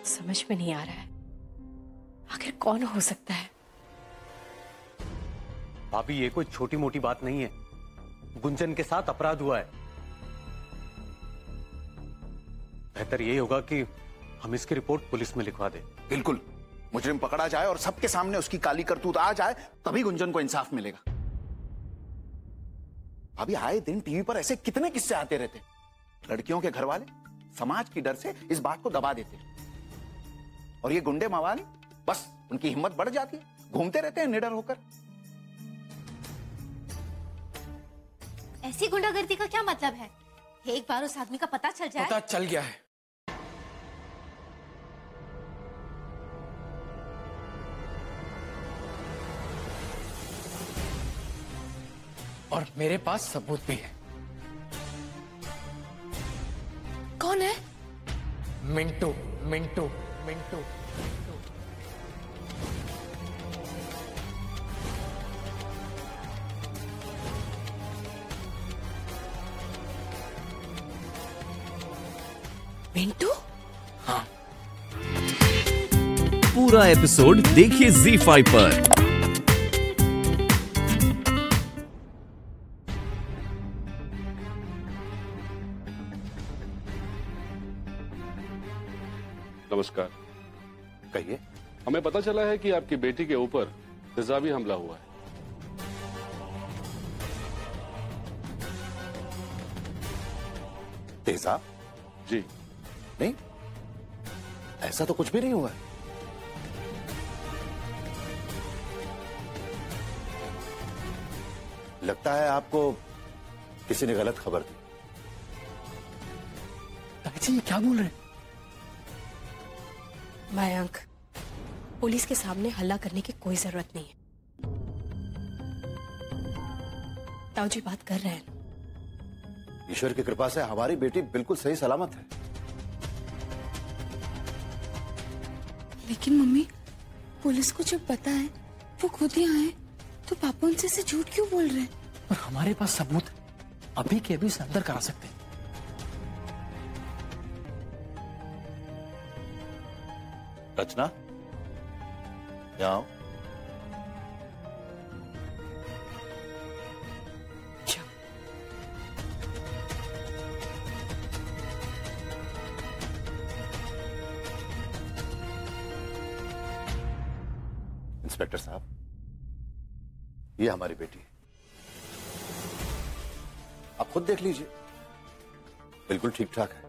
समझ में नहीं आ रहा है आखिर कौन हो सकता है। भाभी ये कोई छोटी मोटी बात नहीं है, गुंजन के साथ अपराध हुआ है। बेहतर यही होगा कि हम इसकी रिपोर्ट पुलिस में लिखवा दें। बिल्कुल, मुजरिम पकड़ा जाए और सबके सामने उसकी काली करतूत आ जाए, तभी गुंजन को इंसाफ मिलेगा। अभी आए दिन टीवी पर ऐसे कितने किस्से आते रहते, लड़कियों के घर वाले समाज की डर से इस बात को दबा देते, और ये गुंडे मवाली बस उनकी हिम्मत बढ़ जाती है, घूमते रहते हैं निडर होकर। ऐसी गुंडागर्दी का क्या मतलब है? एक बार उस आदमी का पता चल जाए। पता चल गया है। और मेरे पास सबूत भी है। कौन है? मिंटू मिंटू मिंटू। मिंटू? हाँ। पूरा एपिसोड देखिए ZEE5 पर। नमस्कार। कहिए। हमें पता चला है कि आपकी बेटी के ऊपर तेजाबी हमला हुआ है। तेजाब? जी नहीं, ऐसा तो कुछ भी नहीं हुआ। लगता है आपको किसी ने गलत खबर दी। ताई जी, ये क्या बोल रहे हैं? मयंक, पुलिस के सामने हल्ला करने की कोई जरूरत नहीं है। ताऊ जी बात कर रहे हैं। ईश्वर की कृपा से हमारी बेटी बिल्कुल सही सलामत है। लेकिन मम्मी, पुलिस को जब पता है वो खुद ही आए, तो पापा उनसे से झूठ क्यों बोल रहे हैं? और हमारे पास सबूत अभी के अभी उसे अंदर करा सकते हैं। रचना, यहाँ आओ। इंस्पेक्टर साहब, ये हमारी बेटी है, आप खुद देख लीजिए, बिल्कुल ठीक ठाक है,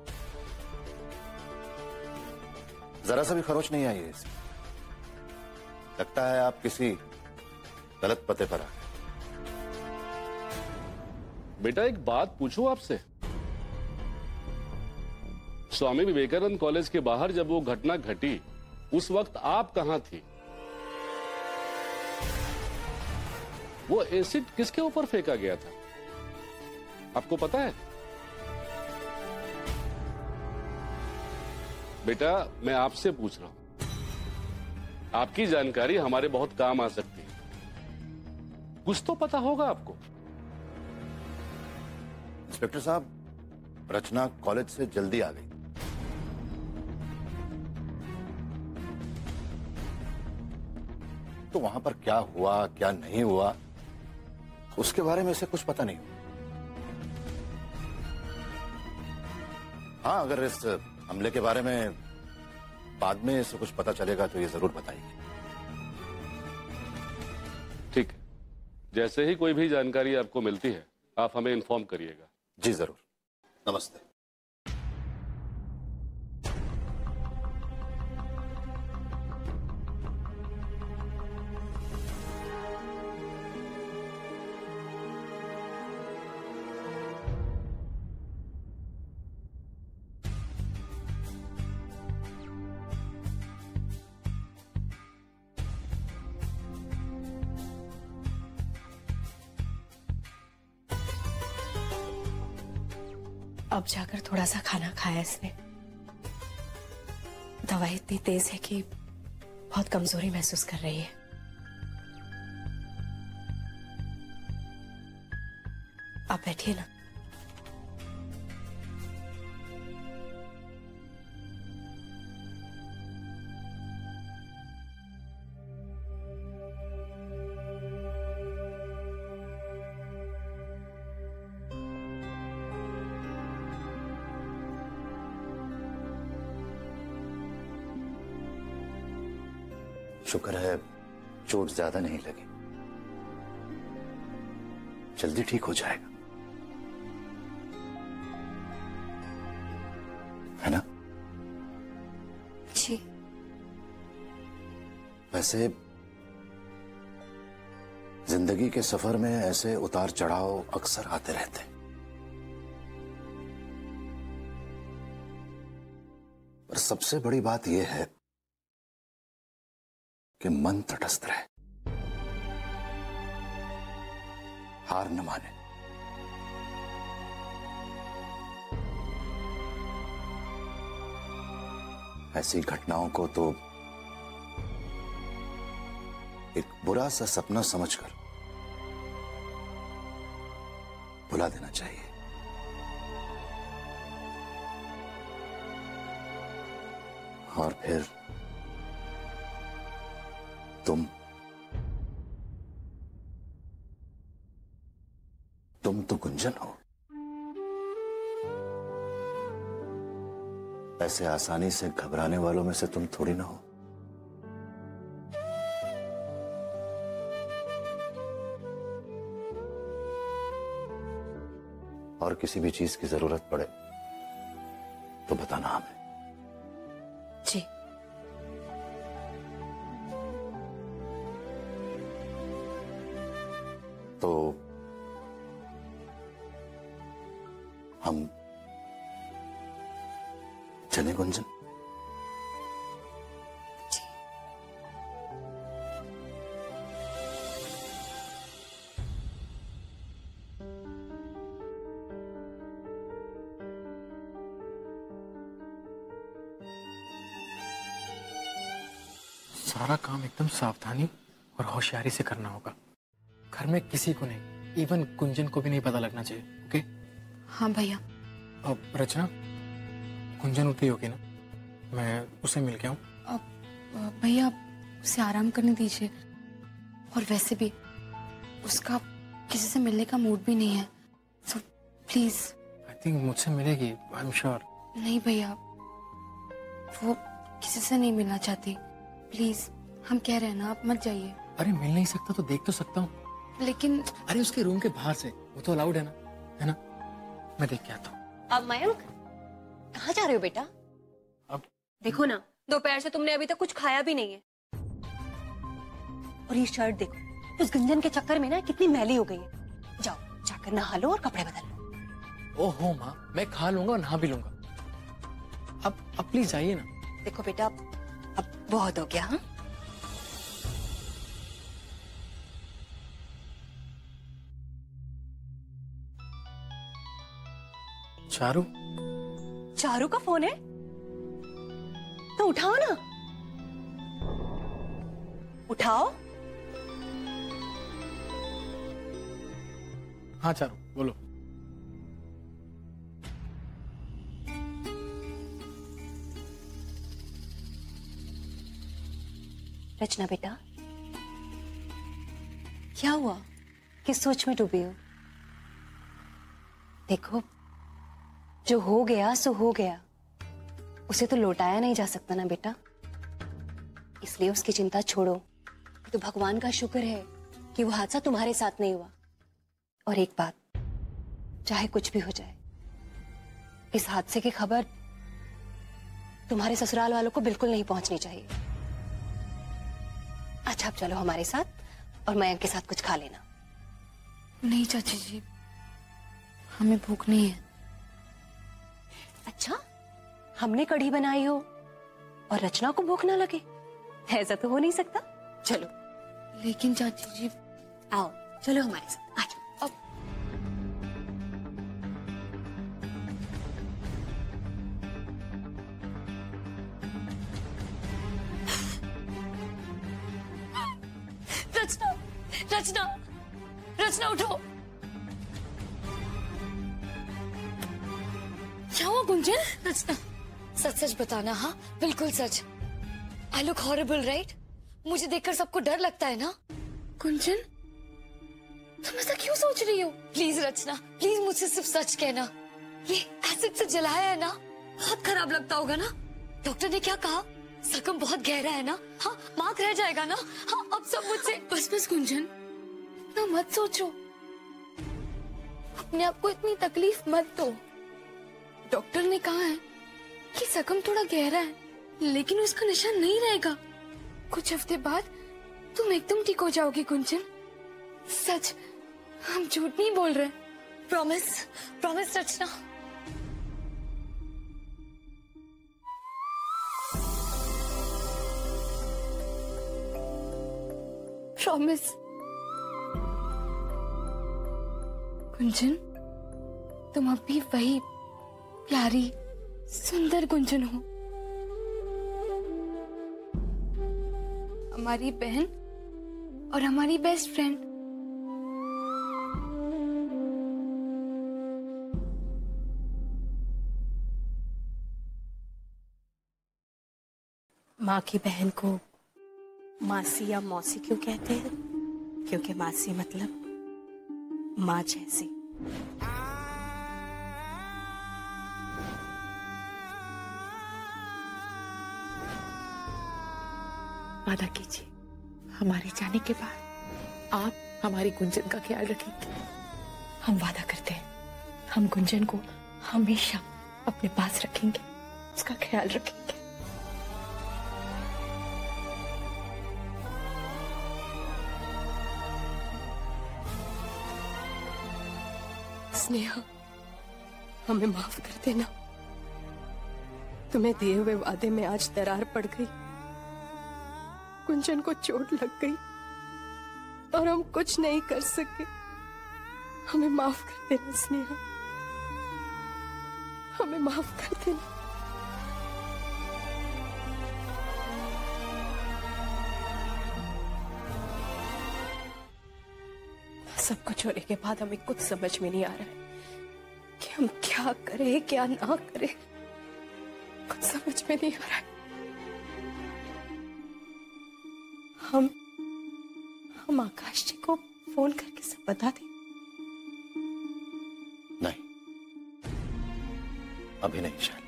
जरा सा भी खरोच नहीं आई है इसे। लगता है आप किसी गलत पते पर आ गए। बेटा, एक बात पूछूं आपसे। स्वामी विवेकानंद कॉलेज के बाहर जब वो घटना घटी, उस वक्त आप कहां थी? वो एसिड किसके ऊपर फेंका गया था, आपको पता है? बेटा, मैं आपसे पूछ रहा हूं, आपकी जानकारी हमारे बहुत काम आ सकती है, कुछ तो पता होगा आपको। इंस्पेक्टर साहब, रचना कॉलेज से जल्दी आ गई, तो वहां पर क्या हुआ क्या नहीं हुआ उसके बारे में इसे कुछ पता नहीं। हाँ, अगर इस हमले के बारे में बाद में इसे कुछ पता चलेगा तो ये जरूर बताएगी। ठीक है, जैसे ही कोई भी जानकारी आपको मिलती है आप हमें इन्फॉर्म करिएगा। जी जरूर। नमस्ते। अब जाकर थोड़ा सा खाना खाया इसने। दवाई इतनी तेज है कि बहुत कमजोरी महसूस कर रही है। आप बैठिए ना। शुक्र है चोट ज्यादा नहीं लगी, जल्दी ठीक हो जाएगा, है ना? जी। वैसे जिंदगी के सफर में ऐसे उतार चढ़ाव अक्सर आते रहते हैं, पर सबसे बड़ी बात यह है कि मन तटस्थ रहे, हार न माने। ऐसी घटनाओं को तो एक बुरा सा सपना समझकर भुला देना चाहिए। और फिर तुम तो गुंजन हो, ऐसे आसानी से घबराने वालों में से तुम थोड़ी ना हो। और किसी भी चीज की जरूरत पड़े तो बताना हमें। जी। तो हम चले गुंजन? सारा काम एकदम सावधानी और होशियारी से करना होगा। घर में किसी को नहीं, इवन गुंजन को भी नहीं पता लगना चाहिए। ओके? हाँ भैया। अब रचना, गुंजन उठी होगी ना, मैं उसे मिल के आऊं? अब भैया उसे आराम करने दीजिए, और वैसे भी उसका किसी से मिलने का मूड भी नहीं है, सो प्लीज। आई थिंक मुझसे मिलेगी, आई एम श्योर। नहीं भैया, वो किसी से नहीं मिलना चाहती, प्लीज। हम कह रहे हैं ना, आप मत जाइए। अरे मिल नहीं सकता तो देख तो सकता हूँ। लेकिन अरे उसके रूम के बाहर से, वो तो अलाउड है ना, है ना? मैं देख के आता हूँ। अब मयंक, कहाँ जा रहे हो बेटा? अब देखो ना, दोपहर से तुमने अभी तक कुछ खाया भी नहीं है। और ये शर्ट देखो, उस गुंजन के चक्कर में ना कितनी मैली हो गई है। जाओ, जाकर नहा लो और कपड़े बदल लो। ओहो माँ, मैं खा लूंगा और नहा भी लूंगा। अब प्लीज जाइए ना। देखो बेटा, अब बहुत हो गया। हाँ, चारू? चारू का फोन है तो उठाओ ना, उठाओ। हाँ चारू, बोलो। रचना बेटा, क्या हुआ? किस सोच में डूबी हो? देखो, जो हो गया सो हो गया, उसे तो लौटाया नहीं जा सकता ना बेटा, इसलिए उसकी चिंता छोड़ो। तो भगवान का शुक्र है कि वो हादसा तुम्हारे साथ नहीं हुआ। और एक बात, चाहे कुछ भी हो जाए, इस हादसे की खबर तुम्हारे ससुराल वालों को बिल्कुल नहीं पहुंचनी चाहिए। अच्छा, अब चलो हमारे साथ और मयंक के साथ कुछ खा लेना। नहीं चाची जी, हमें भूख नहीं है। अच्छा, हमने कढ़ी बनाई हो और रचना को भूख ना लगे, ऐसा तो हो नहीं सकता। चलो। लेकिन चाची जी, आओ, चलो हमारे साथ, आ जाओ। अब रचना, रचना, रचना उठो। क्या हुआ गुंजन? रचना, सच सच बताना। हाँ बिल्कुल सच। I look horrible right? मुझे देखकर सबको डर लगता है ना? गुंजन, तुम ऐसा क्यों सोच रही हो? प्लीज रचना, प्लीज मुझसे सिर्फ सच कहना। ये एसिड से जलाया है ना? बहुत खराब लगता होगा ना? डॉक्टर ने क्या कहा? जख्म बहुत गहरा है ना? हाँ, मार्क रह जाएगा ना? हाँ, अब सब मुझसे। बस बस गुंजन, इतना मत सोचो, अपने आप को इतनी तकलीफ मत दो। डॉक्टर ने कहा है कि जख्म थोड़ा गहरा है, लेकिन उसका निशान नहीं रहेगा। कुछ हफ्ते बाद तुम एकदम ठीक हो जाओगी गुंजन। सच, हम झूठ नहीं बोल रहे। प्रॉमिस, प्रॉमिस रचना। प्रॉमिस। गुंजन, तुम अब भी वही प्यारी सुंदर गुंजन हो, हमारी बहन और हमारी बेस्ट फ्रेंड। माँ की बहन को मासी या मौसी क्यों कहते हैं? क्योंकि मासी मतलब माँ जैसी। वादा कीजिए, हमारे जाने के बाद आप हमारी गुंजन का ख्याल रखेंगे। हम वादा करते हैं, हम गुंजन को हमेशा अपने पास रखेंगे, उसका ख्याल रखेंगे। स्नेहा, हमें माफ कर देना। तुम्हें दिए हुए वादे में आज दरार पड़ गई, गुंजन को चोट लग गई और हम कुछ नहीं कर सके। हमें माफ कर देना स्नेहा, हमें माफ कर देना। सब कुछ होने के बाद हमें कुछ समझ में नहीं आ रहा है कि हम क्या करें क्या ना करें। कुछ समझ में नहीं आ रहा है। हम आकाश जी को फोन करके सब बता दें? नहीं, अभी नहीं शायद।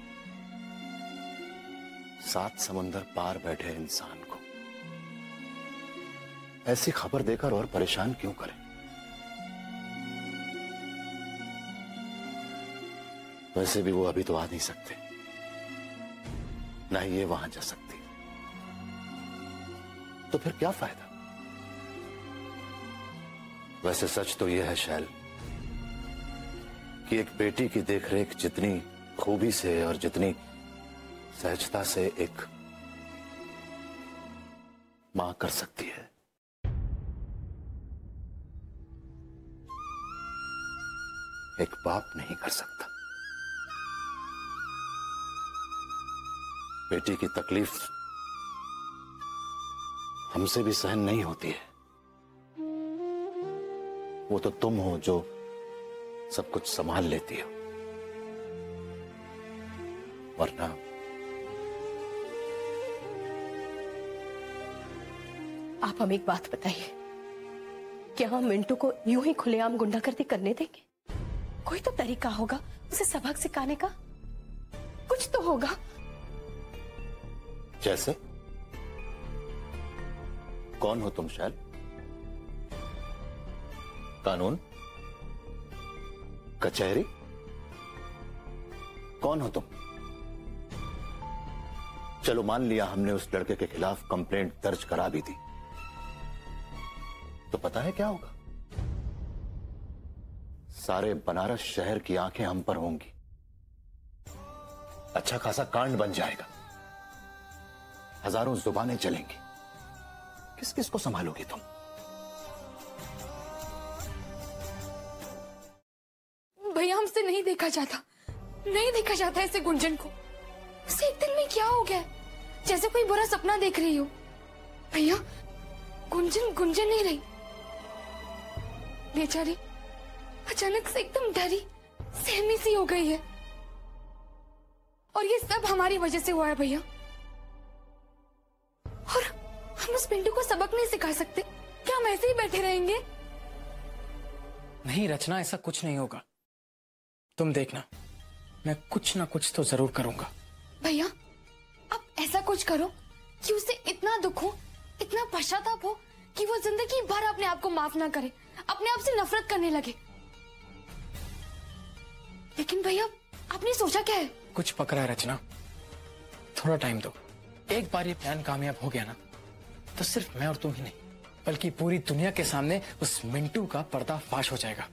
7 समुंदर पार बैठे इंसान को ऐसी खबर देकर और परेशान क्यों करें? वैसे भी वो अभी तो आ नहीं सकते, ना ही ये वहां जा सकती, तो फिर क्या फायदा? वैसे सच तो यह है शैल कि एक बेटी की देखरेख जितनी खूबी से और जितनी सहजता से एक मां कर सकती है, एक बाप नहीं कर सकता। बेटी की तकलीफ हमसे भी सहन नहीं होती है। वो तो तुम हो जो सब कुछ संभाल लेती हो, वरना आप हमें एक बात बताइए, क्या हम मिंटू को यूं ही खुलेआम गुंडागर्दी करने देंगे? कोई तो तरीका होगा उसे सबक सिखाने का, कुछ तो होगा। जैसे? कौन हो तुम शैल? कानून? कचहरी? कौन हो तुम? चलो मान लिया हमने उस लड़के के खिलाफ कंप्लेंट दर्ज करा भी दी, तो पता है क्या होगा? सारे बनारस शहर की आंखें हम पर होंगी, अच्छा खासा कांड बन जाएगा, हजारों जुबानें चलेंगी। किस किस को संभालोगी तुम? भैया, हमसे नहीं देखा जाता, नहीं देखा जाता ऐसे गुंजन को। उसे एक दिन में क्या हो गया, जैसे कोई बुरा सपना देख रही हो। भैया, गुंजन गुंजन नहीं रही, बेचारी अचानक से एकदम डरी सहमी सी हो गई है, और ये सब हमारी वजह से हुआ है भैया। और हम उस पिंटू को सबक नहीं सिखा सकते क्या? हम ऐसे ही बैठे रहेंगे? नहीं रचना, ऐसा कुछ नहीं होगा। तुम देखना, मैं कुछ ना कुछ तो जरूर करूंगा। भैया, आप ऐसा कुछ करो कि उसे इतना दुख हो, इतना पश्चाताप हो कि वो जिंदगी भर अपने आप को माफ ना करे, अपने आप से नफरत करने लगे। लेकिन भैया आपने सोचा क्या है? कुछ पकड़ा है रचना, थोड़ा टाइम दो। एक बार ये प्लान कामयाब हो गया ना तो सिर्फ मैं और तुम ही नहीं बल्कि पूरी दुनिया के सामने उस मिंटू का पर्दाफाश हो जाएगा।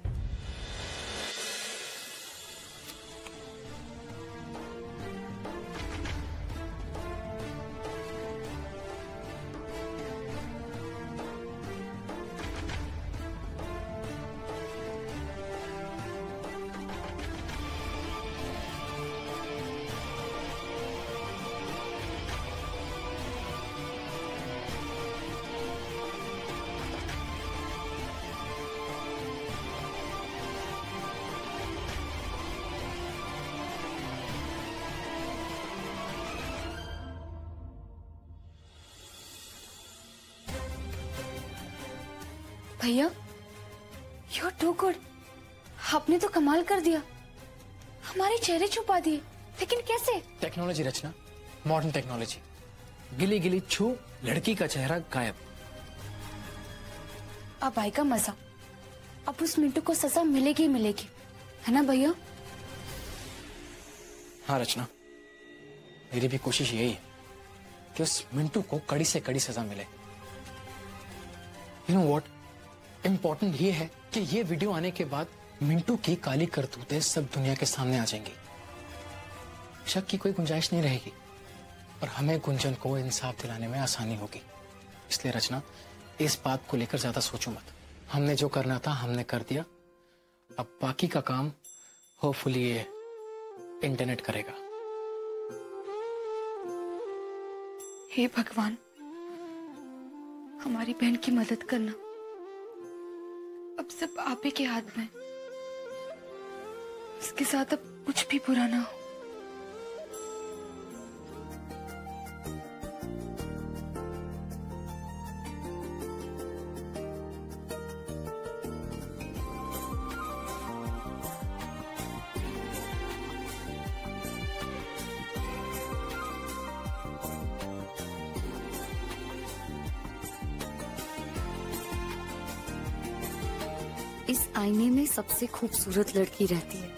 भैया you're too good। आपने तो कमाल कर दिया, हमारे चेहरे छुपा दिए। लेकिन कैसे? टेक्नोलॉजी रचना, मॉडर्न टेक्नोलॉजी। गिली गिली छू, लड़की का चेहरा गायब। अब आएगा मजा, अब उस मिंटू को सजा मिलेगी ही मिलेगी, है ना भैया? हाँ रचना, मेरी भी कोशिश यही है कि उस मिंटू को कड़ी से कड़ी सजा मिले। यू नो व्हाट, इम्पोर्टेंट ये है कि ये वीडियो आने के बाद मिंटू की काली करतूतें सब दुनिया के सामने आ जाएंगी। शक की कोई गुंजाइश नहीं रहेगी और हमें गुंजन को इंसाफ दिलाने में आसानी होगी। इसलिए रचना, इस बात को लेकर ज्यादा सोचो मत। हमने जो करना था हमने कर दिया, अब बाकी का काम होपफुली ये इंटरनेट करेगा। हे भगवान, हमारी बहन की मदद करना। अब सब आप ही के हाथ में, इसके साथ अब कुछ भी बुरा ना हो। इस आईने में सबसे खूबसूरत लड़की रहती है,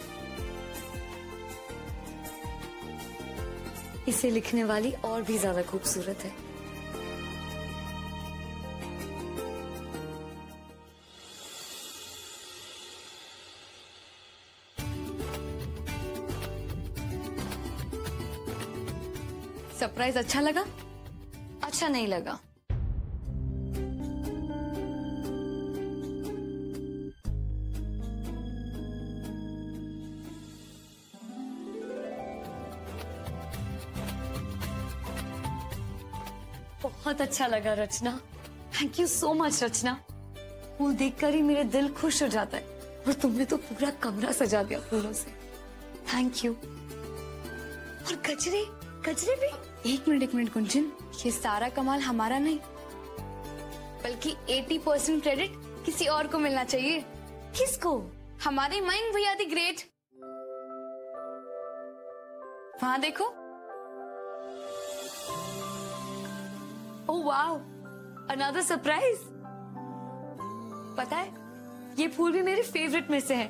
इसे लिखने वाली और भी ज्यादा खूबसूरत है। सरप्राइज अच्छा लगा? अच्छा नहीं लगा? बहुत अच्छा लगा रचना, थैंक यू सो मच रचना। फूल देखकर ही मेरे दिल खुश हो जाता है और तुमने तो पूरा कमरा सजा दिया फूलों से, थैंक यू। और गजरे, गजरे भी। एक मिनट गुंजन, ये सारा कमाल हमारा नहीं बल्कि 80% क्रेडिट किसी और को मिलना चाहिए। किसको? हमारे माइन भैया दी ग्रेट। वहां देखो। Oh wow, another surprise. पता है, ये फूल भी मेरे फेवरेट में से है।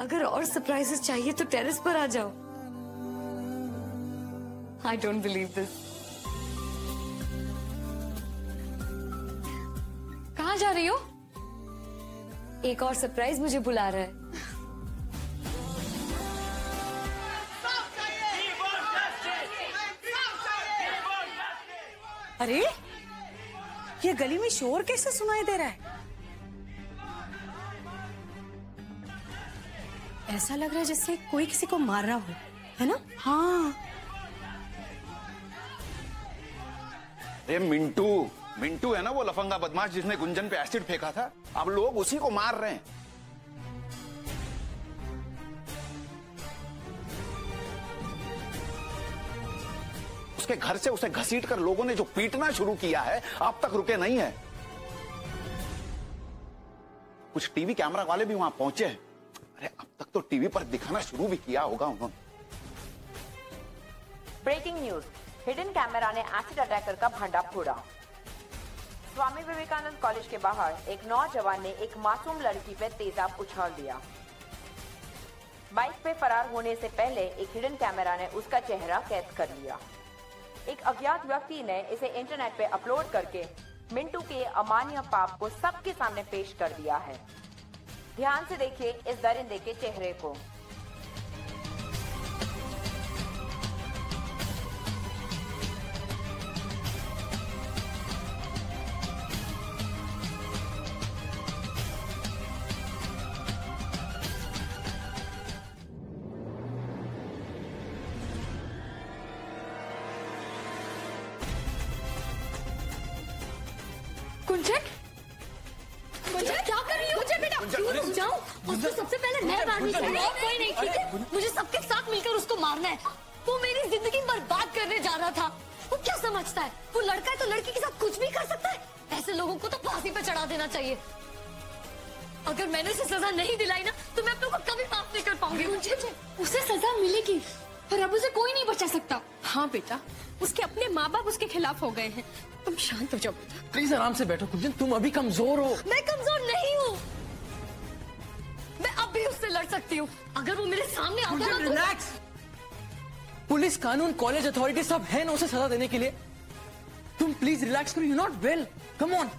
अगर और सरप्राइजेस चाहिए तो टेरेस पर आ जाओ। I don't believe this. कहाँ जा रही हो? एक और सरप्राइज मुझे बुला रहा है। अरे, ये गली में शोर कैसे सुनाई दे रहा है? ऐसा लग रहा है जैसे कोई किसी को मार रहा हो, है ना? हाँ। अरे मिंटू, मिंटू है ना वो लफंगा बदमाश जिसने गुंजन पे एसिड फेंका था। अब लोग उसी को मार रहे हैं। उसके घर से उसे घसीटकर लोगों ने जो पीटना शुरू किया है, अब तक रुके नहीं है। कुछ टीवी कैमरा वाले भी वहां पहुंचे हैं। अरे अब तक तो टीवी पर दिखाना शुरू भी किया होगा उन्होंने। ब्रेकिंग न्यूज, हिडन कैमरा ने एसिड अटैकर का भंडा फोड़ा। स्वामी विवेकानंद कॉलेज के बाहर एक नौजवान ने एक मासूम लड़की पे तेजाब उछाल दिया। बाइक पे फरार होने से पहले एक हिडन कैमरा ने उसका चेहरा कैद कर लिया। एक अज्ञात व्यक्ति ने इसे इंटरनेट पे अपलोड करके मिंटू के अमानवीय पाप को सबके सामने पेश कर दिया है। ध्यान से देखिए इस दरिंदे के चेहरे को। गुंजन, गुंजन क्या कर रही हो? गुंजन बेटा, क्यों रुक जाओ? उसको सबसे पहले मैं मारनी चाहिए, कोई नहीं, ठीक है? मुझे सबके साथ मिलकर उसको मारना है। वो मेरी जिंदगी बर्बाद करने जा रहा था। वो क्या समझता है? वो लड़का है तो लड़की के साथ कुछ भी कर सकता है। ऐसे लोगों को तो फांसी पे चढ़ा देना चाहिए। अगर मैंने उसे सजा नहीं दिलाई ना, तो मैं अपने को कभी माफ नहीं कर पाऊंगी। उसे सजा मिलेगी, पर अब उसे कोई नहीं बचा सकता। हाँ बेटा, उसके अपने माँ बाप उसके खिलाफ हो गए हैं। तुम शांत हो जाओ बेटा। प्लीज आराम से बैठो गुंजन, तुम अभी कमजोर हो। मैं कमजोर नहीं हूँ, मैं अब भी उससे लड़ सकती हूँ। अगर वो मेरे सामने आता है तो... रिलैक्स। पुलिस, कानून, कॉलेज अथॉरिटी सब है ना उसे सजा देने के लिए। तुम प्लीज रिलैक्स करो। You not well, come on.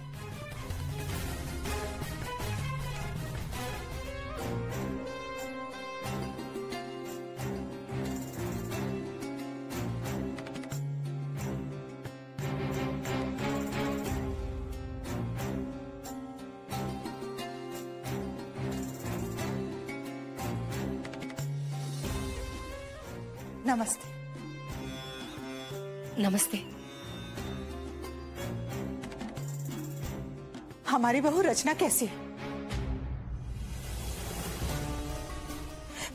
नमस्ते। नमस्ते। हमारी बहू रचना कैसी है?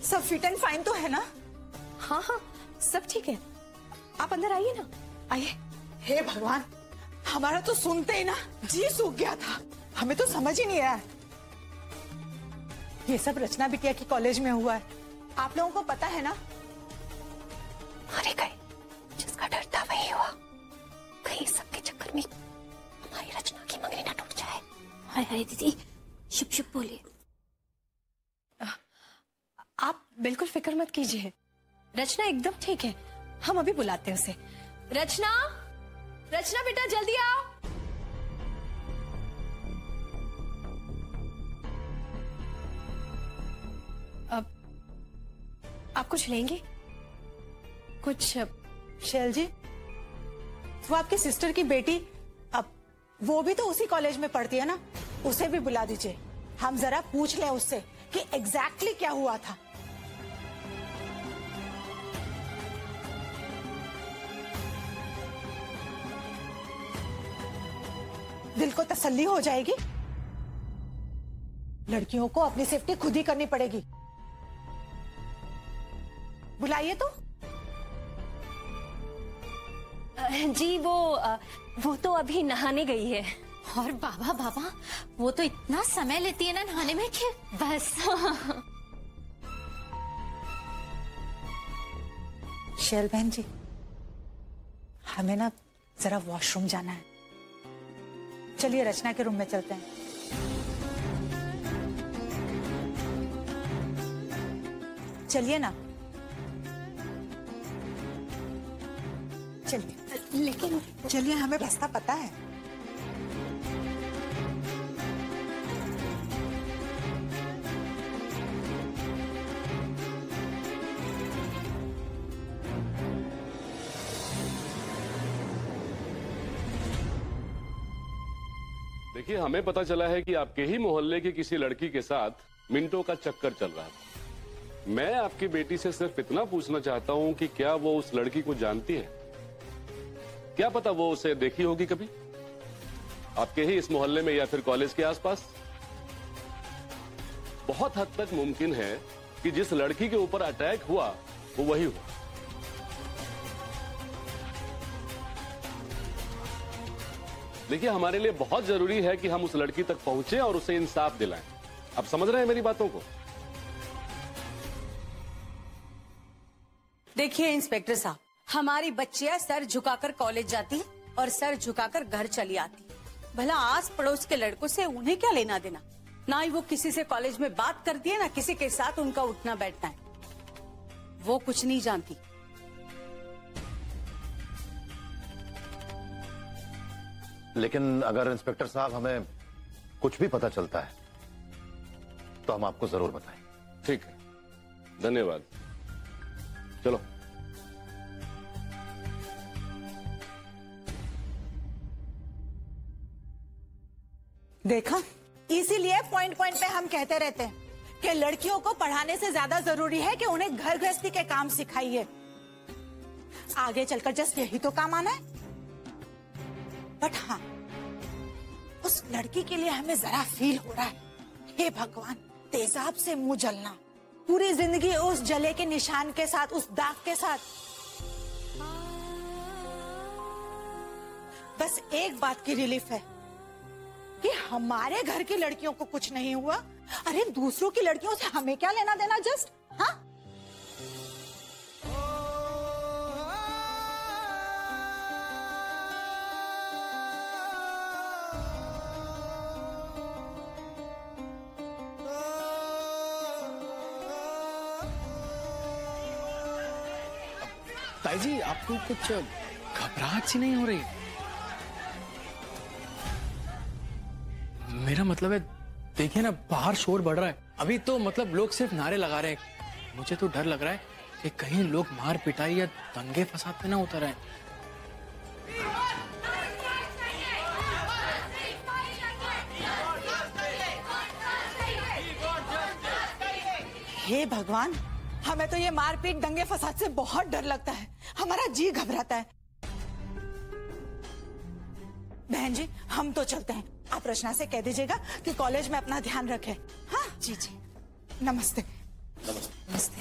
सब फिट एंड फाइन तो है ना? हाँ हाँ, सब ठीक है। आप अंदर आइए ना, आइए। हे भगवान, हमारा तो सुनते ही ना जी सूख गया था। हमें तो समझ ही नहीं आया। ये सब रचना बिटिया की कॉलेज में हुआ है। आप लोगों को पता है ना? अरे गए, जिसका डर था वही हुआ। कहीं सबके चक्कर में हमारी रचना की मंगनी ना टूट जाए। हाय हाय दीदी, शुभ शुभ बोलिए। आप बिल्कुल फिक्र मत कीजिए, रचना एकदम ठीक है। हम अभी बुलाते हैं उसे। रचना, रचना बेटा जल्दी आओ। अब आप कुछ लेंगे? कुछ? शैल जी, वो आपकी सिस्टर की बेटी, अब वो भी तो उसी कॉलेज में पढ़ती है ना, उसे भी बुला दीजिए। हम जरा पूछ लें उससे कि एग्जैक्टली क्या हुआ था। दिल को तसल्ली हो जाएगी। लड़कियों को अपनी सेफ्टी खुद ही करनी पड़ेगी। बुलाइए तो। जी वो तो अभी नहाने गई है। और बाबा बाबा, वो तो इतना समय लेती है ना नहाने में कि बस। शैल बहन जी, हमें ना जरा वॉशरूम जाना है। चलिए रचना के रूम में चलते हैं। चलिए ना, चलिए। लेकिन चलिए, हमें रास्ता पता है। देखिए, हमें पता चला है कि आपके ही मोहल्ले की किसी लड़की के साथ मिंटो का चक्कर चल रहा था। मैं आपकी बेटी से सिर्फ इतना पूछना चाहता हूं कि क्या वो उस लड़की को जानती है? क्या पता वो उसे देखी होगी कभी, आपके ही इस मोहल्ले में या फिर कॉलेज के आसपास। बहुत हद तक मुमकिन है कि जिस लड़की के ऊपर अटैक हुआ वो वही हुआ। देखिए, हमारे लिए बहुत जरूरी है कि हम उस लड़की तक पहुंचे और उसे इंसाफ दिलाएं। आप समझ रहे हैं मेरी बातों को? देखिए इंस्पेक्टर साहब, हमारी बच्चियां सर झुकाकर कॉलेज जाती और सर झुकाकर घर चली आती। भला आस पड़ोस के लड़कों से उन्हें क्या लेना देना? ना ही वो किसी से कॉलेज में बात करती है, ना किसी के साथ उनका उठना बैठना है। वो कुछ नहीं जानती। लेकिन अगर इंस्पेक्टर साहब हमें कुछ भी पता चलता है तो हम आपको जरूर बताएं। ठीक है, धन्यवाद। चलो। देखा, इसीलिए पॉइंट पॉइंट पे हम कहते रहते हैं कि लड़कियों को पढ़ाने से ज्यादा जरूरी है कि उन्हें घर गृहस्थी के काम सिखाइए। आगे चलकर जस्ट यही तो काम आना है। बट हाँ, उस लड़की के लिए हमें जरा फील हो रहा है, हे भगवान, तेजाब से मुंह जलना, पूरी जिंदगी उस जले के निशान के साथ, उस दाग के साथ। बस एक बात की रिलीफ है कि हमारे घर की लड़कियों को कुछ नहीं हुआ। अरे दूसरों की लड़कियों से हमें क्या लेना देना? जस्ट हाँ। ताई जी, आपको कुछ घबराहट सी नहीं हो रही? मेरा मतलब है, देखिए ना, बाहर शोर बढ़ रहा है। अभी तो मतलब लोग सिर्फ नारे लगा रहे हैं। मुझे तो डर लग रहा है कि कहीं लोग मार पिटाई या दंगे फसाद पे ना उतर आए। हे भगवान, हमें तो ये मारपीट दंगे फसाद से बहुत डर लगता है। हमारा जी घबराता है। बहन जी, हम तो चलते हैं। आप रचना से कह दीजिएगा कि कॉलेज में अपना ध्यान रखे। हाँ जी जी, नमस्ते। नमस्ते।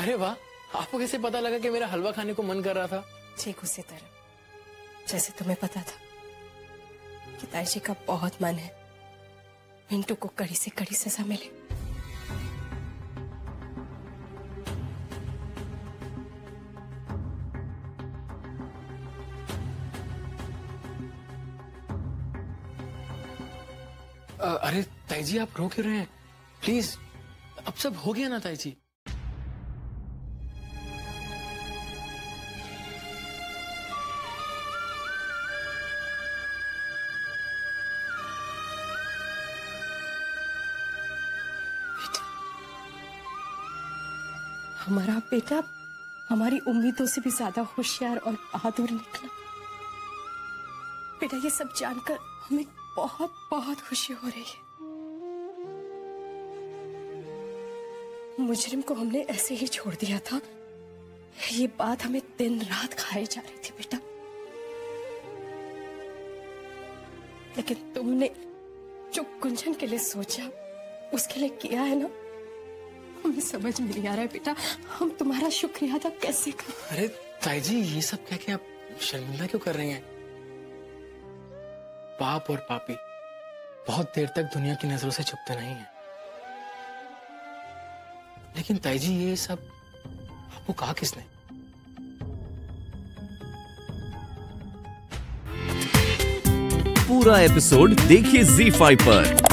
अरे वाह, आपको कैसे पता लगा कि मेरा हलवा खाने को मन कर रहा था? ठीक उसी तरह जैसे तुम्हें पता था कि ताई जी का बहुत मन है मिंटू को कड़ी से कड़ी सजा मिले। अरे ताई जी, आप रो क्यों रहे हैं? प्लीज, अब सब हो गया ना ताई जी? हमारा बेटा हमारी उम्मीदों से भी ज्यादा होशियार और बहादुर निकला। बेटा, ये सब जानकर हमें बहुत बहुत खुशी हो रही है। मुजरिम को हमने ऐसे ही छोड़ दिया था, ये बात हमें दिन रात खाई जा रही थी बेटा। लेकिन तुमने जो गुंजन के लिए सोचा, उसके लिए किया है ना, हमें समझ में नहीं आ रहा है बेटा, हम तुम्हारा शुक्रिया अदा कैसे करें। अरे ताई जी, ये सब कह के आप शर्मिंदा क्यों कर रही हैं? पाप और पापी बहुत देर तक दुनिया की नजरों से छुपते नहीं हैं। लेकिन ताई जी, ये सब आपको कहा किसने? पूरा एपिसोड देखिए ZEE5 पर।